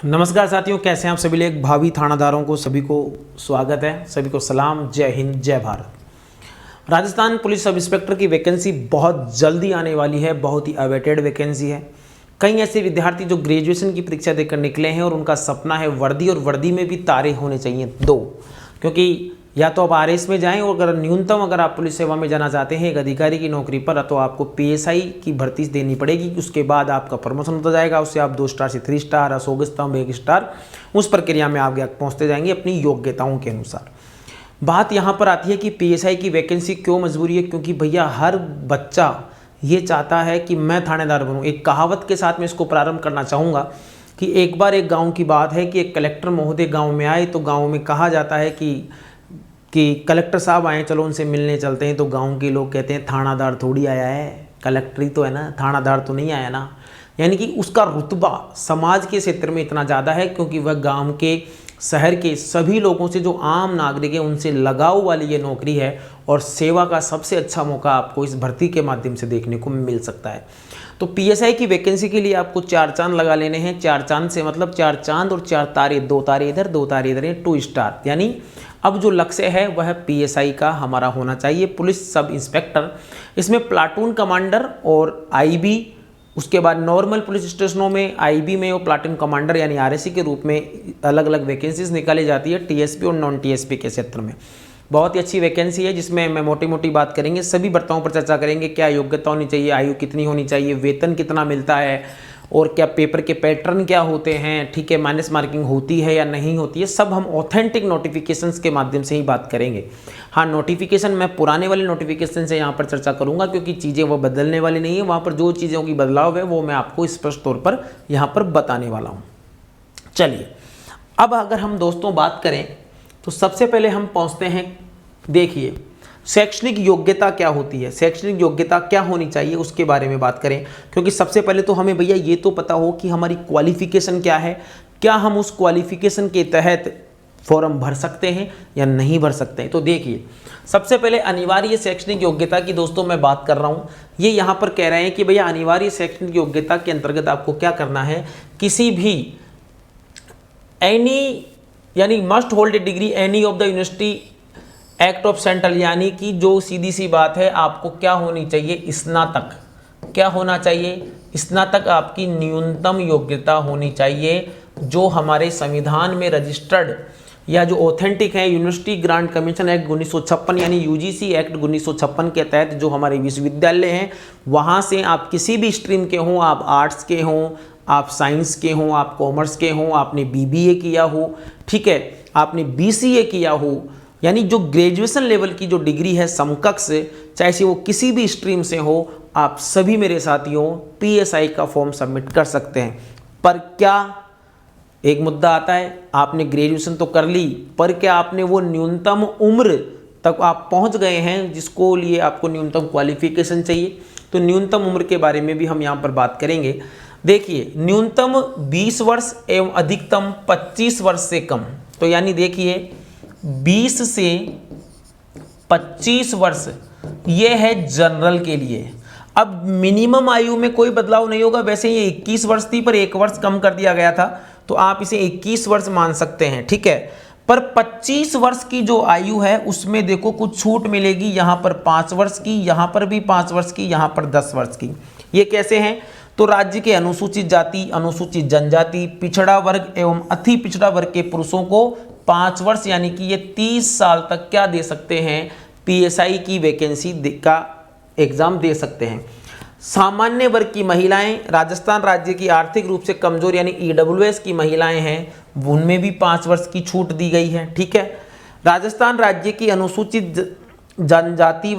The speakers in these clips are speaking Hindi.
नमस्कार साथियों, कैसे हैं आप सभी लोग। भावी थानादारों को सभी को स्वागत है, सभी को सलाम। जय हिंद, जय Bharat. Rajasthan police sub inspector की वैकेंसी बहुत जल्दी आने वाली है। बहुत ही अवेटेड वैकेंसी है। कई ऐसे विद्यार्थी जो ग्रेजुएशन की परीक्षा देकर निकले हैं और उनका सपना है वर्दी, और वर्दी में भी तारे होने चाहिए दो, क्योंकि या तो आप आरएस में जाएं, और अगर न्यूनतम अगर आप पुलिस सेवा में जाना चाहते हैं एक अधिकारी की नौकरी पर, तो आपको पीएसआई की भर्ती देनी पड़ेगी। उसके बाद आपका प्रमोशन होता जाएगा, उससे आप 2 स्टार से 3 स्टार, अशोक स्तंभ 1 स्टार, उस प्रक्रिया में आप पहुंचते जाएंगे अपनी योग्यताओं के अनुसार। बात यहाँ पर आती है कि पीएसआई की वैकेंसी क्यों मजबूरी है, क्योंकि भैया हर बच्चा ये चाहता है कि मैं थानेदार बनूँ। एक कहावत के साथ मैं इसको प्रारंभ करना चाहूँगा कि एक बार एक गाँव की बात है कि एक कलेक्टर महोदय गाँव में आए, तो गाँव में कहा जाता है कि कलेक्टर साहब आए, चलो उनसे मिलने चलते हैं। तो गांव के लोग कहते हैं थानादार थोड़ी आया है, कलेक्टर ही तो है ना, थानादार तो नहीं आया ना। यानी कि उसका रुतबा समाज के क्षेत्र में इतना ज़्यादा है, क्योंकि वह गांव के, शहर के सभी लोगों से, जो आम नागरिक है, उनसे लगाव वाली ये नौकरी है। और सेवा का सबसे अच्छा मौका आपको इस भर्ती के माध्यम से देखने को मिल सकता है। तो पीएसआई की वैकेंसी के लिए आपको 4 चांद लगा लेने हैं। 4 चांद से मतलब 4 चांद और 4 तारे, 2 तारे इधर 2 तारे इधर, 2 स्टार। यानी अब जो लक्ष्य है वह पीएसआई का हमारा होना चाहिए, पुलिस सब इंस्पेक्टर। इसमें प्लाटून कमांडर और आईबी, उसके बाद नॉर्मल पुलिस स्टेशनों में आईबी में और प्लाटून कमांडर यानी आरएसी के रूप में अलग अलग वैकेंसीज निकाली जाती है, टीएसपी और नॉन टीएसपी के क्षेत्र में। बहुत ही अच्छी वैकेंसी है, जिसमें मैं मोटी मोटी बात करेंगे, सभी भर्ताओं पर चर्चा करेंगे। क्या योग्यता होनी चाहिए, आयु कितनी होनी चाहिए, वेतन कितना मिलता है, और क्या पेपर के पैटर्न क्या होते हैं, ठीक है, माइनस मार्किंग होती है या नहीं होती है, सब हम ऑथेंटिक नोटिफिकेशंस के माध्यम से ही बात करेंगे। हाँ, नोटिफिकेशन मैं पुराने वाले नोटिफिकेशन से यहाँ पर चर्चा करूँगा, क्योंकि चीज़ें वो बदलने वाली नहीं है। वहाँ पर जो चीज़ों की बदलाव है वो मैं आपको स्पष्ट तौर पर यहाँ पर बताने वाला हूँ। चलिए, अब अगर हम दोस्तों बात करें तो सबसे पहले हम पहुँचते हैं, देखिए शैक्षणिक योग्यता क्या होती है, शैक्षणिक योग्यता क्या होनी चाहिए, उसके बारे में बात करें। क्योंकि सबसे पहले तो हमें भैया ये तो पता हो कि हमारी क्वालिफिकेशन क्या है, क्या हम उस क्वालिफिकेशन के तहत फॉर्म भर सकते हैं या नहीं भर सकते हैं। तो देखिए, सबसे पहले अनिवार्य शैक्षणिक योग्यता की दोस्तों मैं बात कर रहा हूँ। ये यहाँ पर कह रहे हैं कि भैया अनिवार्य शैक्षणिक योग्यता के अंतर्गत आपको क्या करना है, किसी भी एनी यानी must hold a degree any of the university act of central, यानी कि जो सीधी सी बात है, आपको क्या होनी चाहिए, स्नातक। क्या होना चाहिए, स्नातक आपकी न्यूनतम योग्यता होनी चाहिए, जो हमारे संविधान में रजिस्टर्ड या जो ऑथेंटिक है, यूनिवर्सिटी ग्रांट कमीशन एक्ट 1956 यानी यूजीसी एक्ट 1956 के तहत जो हमारे विश्वविद्यालय हैं, वहाँ से आप किसी भी स्ट्रीम के हों, आप आर्ट्स के हों, आप साइंस के हों, आप कॉमर्स के हों, आपने बीबीए किया हो, ठीक है, आपने बीसीए किया हो, यानी जो ग्रेजुएशन लेवल की जो डिग्री है समकक्ष, चाहे से वो किसी भी स्ट्रीम से हो, आप सभी मेरे साथियों पीएसआई का फॉर्म सबमिट कर सकते हैं। पर क्या एक मुद्दा आता है, आपने ग्रेजुएशन तो कर ली, पर क्या आपने वो न्यूनतम उम्र तक आप पहुंच गए हैं जिसको लिए आपको न्यूनतम क्वालिफिकेशन चाहिए। तो न्यूनतम उम्र के बारे में भी हम यहाँ पर बात करेंगे। देखिए, न्यूनतम 20 वर्ष एवं अधिकतम 25 वर्ष से कम। तो यानी देखिए 20 से 25 वर्ष ये है जनरल के लिए। अब मिनिमम आयु में कोई बदलाव नहीं होगा, वैसे ये 21 वर्ष थी पर 1 वर्ष कम कर दिया गया था, तो आप इसे 21 वर्ष मान सकते हैं, ठीक है। पर 25 वर्ष की जो आयु है उसमें देखो कुछ छूट मिलेगी, यहाँ पर 5 वर्ष की, यहाँ पर भी 5 वर्ष की, यहाँ पर 10 वर्ष की। ये कैसे हैं, तो राज्य के अनुसूचित जाति, अनुसूचित जनजाति, पिछड़ा वर्ग एवं अति पिछड़ा वर्ग के पुरुषों को 5 वर्ष यानी कि ये 30 साल तक क्या दे सकते हैं, पीएसआई की वैकेंसी का एग्जाम दे सकते हैं। सामान्य वर्ग की महिलाएं, राजस्थान राज्य की आर्थिक रूप से कमजोर यानी ईडब्ल्यूएस की महिलाएं हैं, उनमें भी 5 वर्ष की छूट दी गई है, ठीक है। राजस्थान राज्य की अनुसूचित जनजाति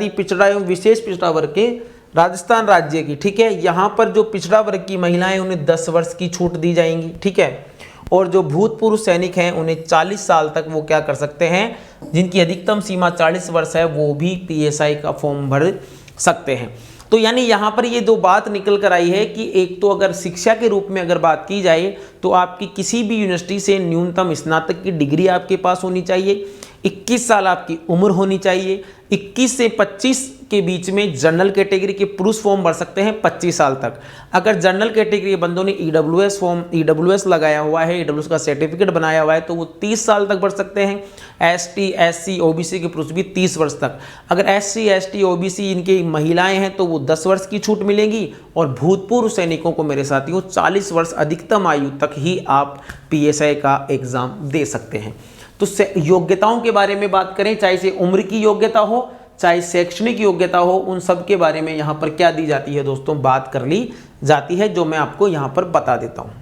पिछड़ा एवं विशेष पिछड़ा वर्ग के राजस्थान राज्य की, ठीक है, यहाँ पर जो पिछड़ा वर्ग की महिलाएं उन्हें 10 वर्ष की छूट दी जाएंगी, ठीक है। और जो भूतपूर्व सैनिक हैं उन्हें 40 साल तक वो क्या कर सकते हैं, जिनकी अधिकतम सीमा 40 वर्ष है, वो भी पीएसआई का फॉर्म भर सकते हैं। तो यानी यहाँ पर ये दो बात निकल कर आई है कि एक तो अगर शिक्षा के रूप में अगर बात की जाए तो आपकी किसी भी यूनिवर्सिटी से न्यूनतम स्नातक की डिग्री आपके पास होनी चाहिए, 21 साल आपकी उम्र होनी चाहिए। 21 से 25 के बीच में जनरल कैटेगरी के पुरुष फॉर्म भर सकते हैं 25 साल तक। अगर जनरल कैटेगरी के बंदों ने ईडब्ल्यूएस लगाया हुआ है, ईडब्ल्यूएस का सर्टिफिकेट बनाया हुआ है, तो वो 30 साल तक भर सकते हैं। एसटी, एससी, ओबीसी के पुरुष भी 30 वर्ष तक। अगर एससी, एसटी, ओबीसी इनकी महिलाएं हैं तो वो 10 वर्ष की छूट मिलेगी। और भूतपूर्व सैनिकों को मेरे साथियों 40 वर्ष अधिकतम आयु तक ही आप पीएसआई का एग्जाम दे सकते हैं। तो योग्यताओं के बारे में बात करें, चाहे से उम्र की योग्यता हो, चाहे शैक्षणिक योग्यता हो, उन सब के बारे में यहाँ पर क्या दी जाती है दोस्तों, बात कर ली जाती है, जो मैं आपको यहाँ पर बता देता हूँ।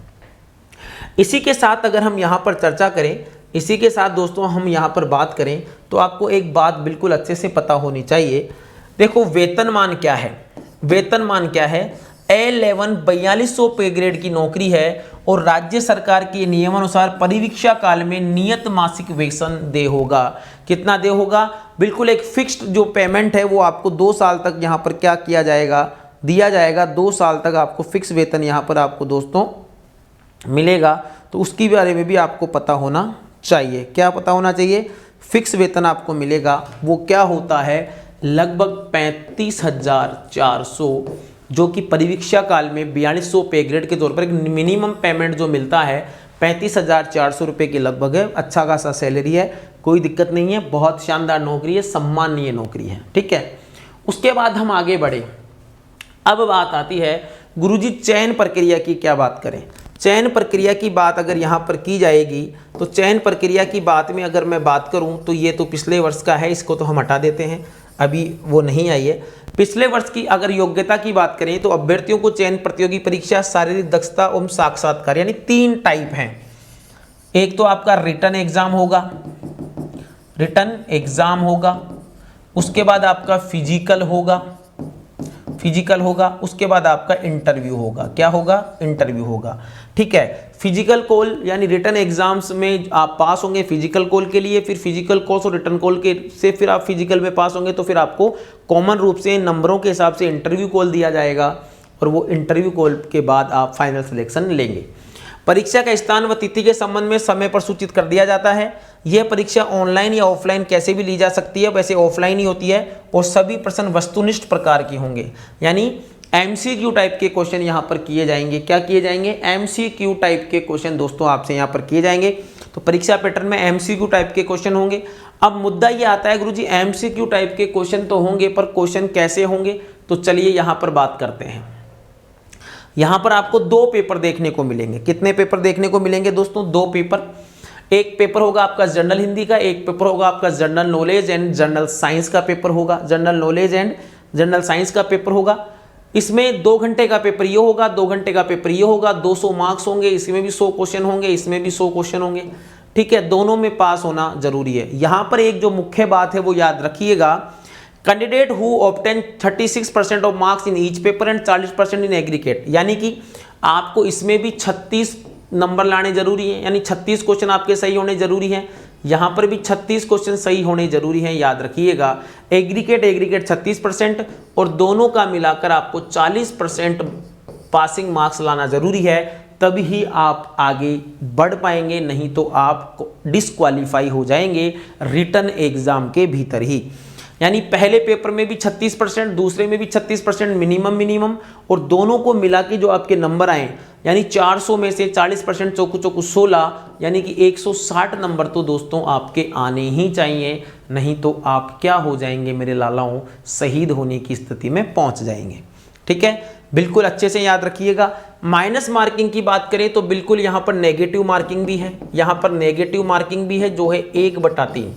इसी के साथ अगर हम यहाँ पर चर्चा करें, इसी के साथ दोस्तों हम यहाँ पर बात करें, तो आपको एक बात बिल्कुल अच्छे से पता होनी चाहिए। देखो वेतनमान क्या है, वेतनमान क्या है। A11 4200 पे ग्रेड की नौकरी है और राज्य सरकार के नियमानुसार परिवीक्षा काल में नियत मासिक वेतन दे होगा। कितना दे होगा, बिल्कुल एक फिक्स्ड जो पेमेंट है वो आपको 2 साल तक यहाँ पर क्या किया जाएगा, दिया जाएगा। 2 साल तक आपको फिक्स वेतन यहाँ पर आपको दोस्तों मिलेगा। तो उसके बारे में भी आपको पता होना चाहिए। क्या पता होना चाहिए, फिक्स वेतन आपको मिलेगा। वो क्या होता है, लगभग 35,400, जो कि परिवीक्षा काल में 4200 पे ग्रेड के तौर पर एक मिनिमम पेमेंट जो मिलता है 35,400 रुपये के लगभग है। अच्छा खासा सैलरी है, कोई दिक्कत नहीं है, बहुत शानदार नौकरी है, सम्माननीय नौकरी है। ठीक है, उसके बाद हम आगे बढ़े। अब बात आती है गुरुजी चयन प्रक्रिया की क्या बात करें। चयन प्रक्रिया की बात अगर यहाँ पर की जाएगी तो चयन प्रक्रिया की बात में अगर मैं बात करूँ तो ये तो पिछले वर्ष का है, इसको तो हम हटा देते हैं, अभी वो नहीं आई है। पिछले वर्ष की अगर योग्यता की बात करें तो अभ्यर्थियों को चयन प्रतियोगी परीक्षा, शारीरिक दक्षता एवं साक्षात्कार, यानी 3 टाइप हैं। एक तो आपका रिटन एग्जाम होगा, रिटन एग्जाम होगा, उसके बाद आपका फिजिकल होगा, फिजिकल होगा, उसके बाद आपका इंटरव्यू होगा। क्या होगा, इंटरव्यू होगा। ठीक है, फिजिकल कॉल यानी रिटन एग्जाम्स में आप पास होंगे फिजिकल कॉल के लिए, फिर फिजिकल कोर्स और रिटन कॉल के से फिर आप फिजिकल में पास होंगे तो फिर आपको कॉमन रूप से नंबरों के हिसाब से इंटरव्यू कॉल दिया जाएगा और वो इंटरव्यू कॉल के बाद आप फाइनल सिलेक्शन लेंगे। परीक्षा का स्थान व तिथि के संबंध में समय पर सूचित कर दिया जाता है। यह परीक्षा ऑनलाइन या ऑफलाइन कैसे भी ली जा सकती है, वैसे ऑफलाइन ही होती है और सभी प्रश्न वस्तुनिष्ठ प्रकार के होंगे, यानी एमसीक्यू टाइप के क्वेश्चन यहाँ पर किए जाएंगे। क्या किए जाएंगे, एमसीक्यू टाइप के क्वेश्चन दोस्तों आपसे यहाँ पर किए जाएंगे। तो परीक्षा पैटर्न में एमसीक्यू टाइप के क्वेश्चन होंगे। अब मुद्दा ये आता है गुरुजी एमसीक्यू टाइप के क्वेश्चन तो होंगे पर क्वेश्चन कैसे होंगे, तो चलिए यहाँ पर बात करते हैं। यहाँ पर आपको 2 पेपर देखने को मिलेंगे। कितने पेपर देखने को मिलेंगे दोस्तों, 2 पेपर। एक पेपर होगा आपका जनरल हिंदी का, एक पेपर होगा आपका general knowledge and general science का पेपर होगा। General knowledge and general science का पेपर होगा। इसमें 2 घंटे का पेपर ये होगा, 2 घंटे का पेपर ये होगा, 200 मार्क्स होंगे। इसमें भी 100 क्वेश्चन होंगे, इसमें भी 100 क्वेश्चन होंगे। ठीक है, दोनों में पास होना जरूरी है। यहाँ पर एक जो मुख्य बात है वो याद रखिएगा, candidate who obtain 36% of marks in each paper and 40% in aggregate, यानी कि आपको इसमें भी 36 नंबर लाने जरूरी है, यानी 36 क्वेश्चन आपके सही होने जरूरी हैं। यहाँ पर भी 36 क्वेश्चन सही होने जरूरी हैं, याद रखिएगा। एग्रीगेट 36% और दोनों का मिलाकर आपको 40% पासिंग मार्क्स लाना जरूरी है, तभी ही आप आगे बढ़ पाएंगे, नहीं तो आप डिस्क्वालीफाई हो जाएंगे रिटन एग्जाम के भीतर ही। यानी पहले पेपर में भी 36%, दूसरे में भी 36% मिनिमम और दोनों को मिला के जो आपके नंबर आए, यानी 400 में से 40% चौकू 16, यानी कि 160 नंबर तो दोस्तों आपके आने ही चाहिए, नहीं तो आप क्या हो जाएंगे मेरे लालाओं, शहीद होने की स्थिति में पहुंच जाएंगे। ठीक है, बिल्कुल अच्छे से याद रखिएगा। माइनस मार्किंग की बात करें तो बिल्कुल यहाँ पर नेगेटिव मार्किंग भी है, यहाँ पर नेगेटिव मार्किंग भी है जो है 1/3,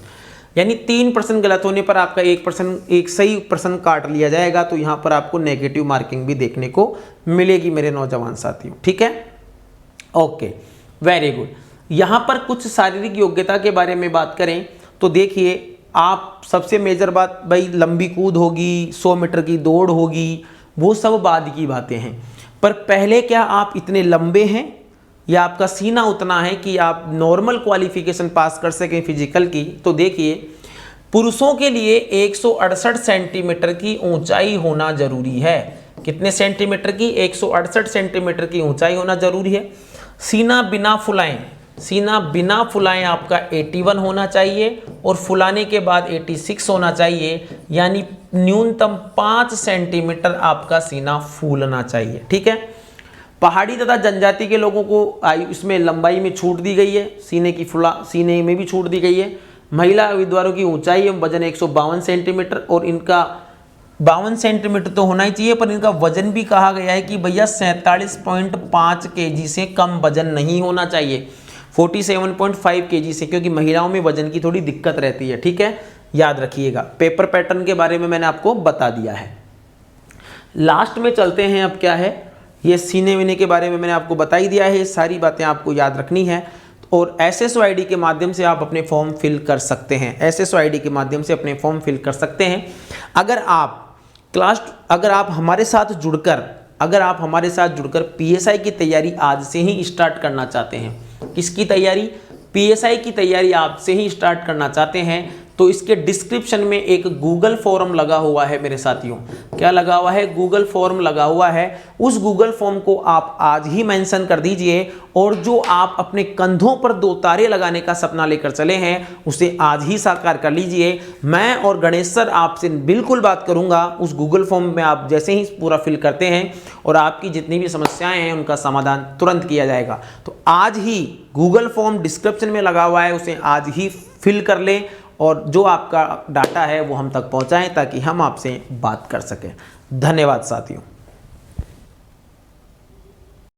यानी 3% गलत होने पर आपका 1 सही प्रश्न काट लिया जाएगा। तो यहाँ पर आपको नेगेटिव मार्किंग भी देखने को मिलेगी मेरे नौजवान साथियों। ठीक है, ओके, वेरी गुड। यहाँ पर कुछ शारीरिक योग्यता के बारे में बात करें तो देखिए, आप सबसे मेजर बात भाई लंबी कूद होगी, 100 मीटर की दौड़ होगी, वो सब बाद की बातें हैं। पर पहले क्या आप इतने लंबे हैं या आपका सीना उतना है कि आप नॉर्मल क्वालिफिकेशन पास कर सकें फिजिकल की। तो देखिए, पुरुषों के लिए 168 सेंटीमीटर की ऊंचाई होना जरूरी है। कितने सेंटीमीटर की, 168 सेंटीमीटर की ऊंचाई होना जरूरी है। सीना बिना फुलाएं, सीना बिना फुलाए आपका 81 होना चाहिए और फुलाने के बाद 86 होना चाहिए, यानी न्यूनतम 5 सेंटीमीटर आपका सीना फूलना चाहिए। ठीक है। पहाड़ी तथा जनजाति के लोगों को आयु इसमें लंबाई में छूट दी गई है, सीने में भी छूट दी गई है। महिला उम्मीदवारों की ऊंचाई एवं वजन 152 सेंटीमीटर और इनका 52 सेंटीमीटर तो होना ही चाहिए, पर इनका वजन भी कहा गया है कि भैया 47.5 केजी से कम वजन नहीं होना चाहिए, 47.5 केजी से, क्योंकि महिलाओं में वजन की थोड़ी दिक्कत रहती है। ठीक है, याद रखिएगा। पेपर पैटर्न के बारे में मैंने आपको बता दिया है। लास्ट में चलते हैं, अब क्या है, ये सीने वीने के बारे में मैंने आपको बता ही दिया है, ये सारी बातें आपको याद रखनी है। और SSO ID के माध्यम से आप अपने फॉर्म फिल कर सकते हैं, SSO ID के माध्यम से अपने फॉर्म फिल कर सकते हैं। अगर आप हमारे साथ जुड़कर PSI की तैयारी आज से ही स्टार्ट करना चाहते हैं, किसकी तैयारी, PSI की तैयारी आप से ही स्टार्ट करना चाहते हैं, तो इसके डिस्क्रिप्शन में एक गूगल फॉर्म लगा हुआ है मेरे साथियों। क्या लगा हुआ है? गूगल फॉर्म लगा हुआ है। उस गूगल फॉर्म को आप आज ही मेंशन कर दीजिए, और जो आप अपने कंधों पर 2 तारे लगाने का सपना लेकर चले हैं, उसे आज ही साकार कर लीजिए। मैं और गणेश सर आपसे बिल्कुल बात करूंगा। उस गूगल फॉर्म में आप जैसे ही पूरा फिल करते हैं और आपकी जितनी भी समस्याएं हैं उनका समाधान तुरंत किया जाएगा। तो आज ही गूगल फॉर्म डिस्क्रिप्शन में लगा हुआ है, उसे आज ही फिल कर लें और जो आपका डाटा है वो हम तक पहुंचाएं, ताकि हम आपसे बात कर सकें। धन्यवाद साथियों।